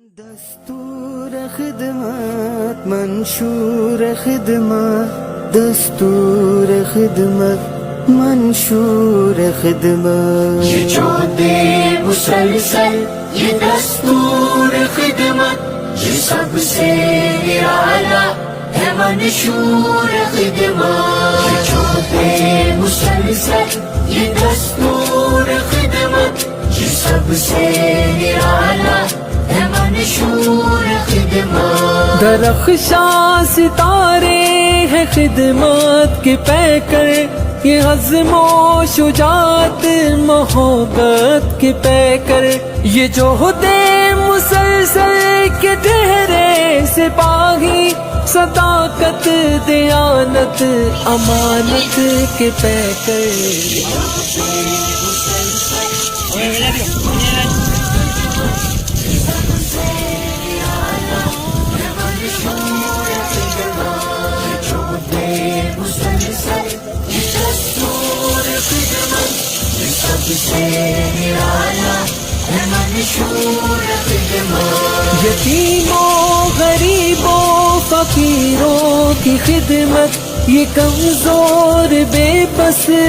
دستور خدمت منشور خدمت دستور خدمت منشور خدمت یہ جو دے مسلسل یہ دستور خدمت یہ سب سے نرالا ہے منشور خدمت یہ جو دے مسلسل یہ دستور خدمت یہ سب سے نرالا ہے منشور خدمت درخشاں ستارے ہیں خدمت کے پیکر یہ عزم و شجاعت محبت کے پیکر یہ جوہد مسلسل کے ٹھہرے سپاہی صداقت دیانت امانت کے پیکر یتیموں غریبوں فقیروں کی خدمت یہ کمزور بے بس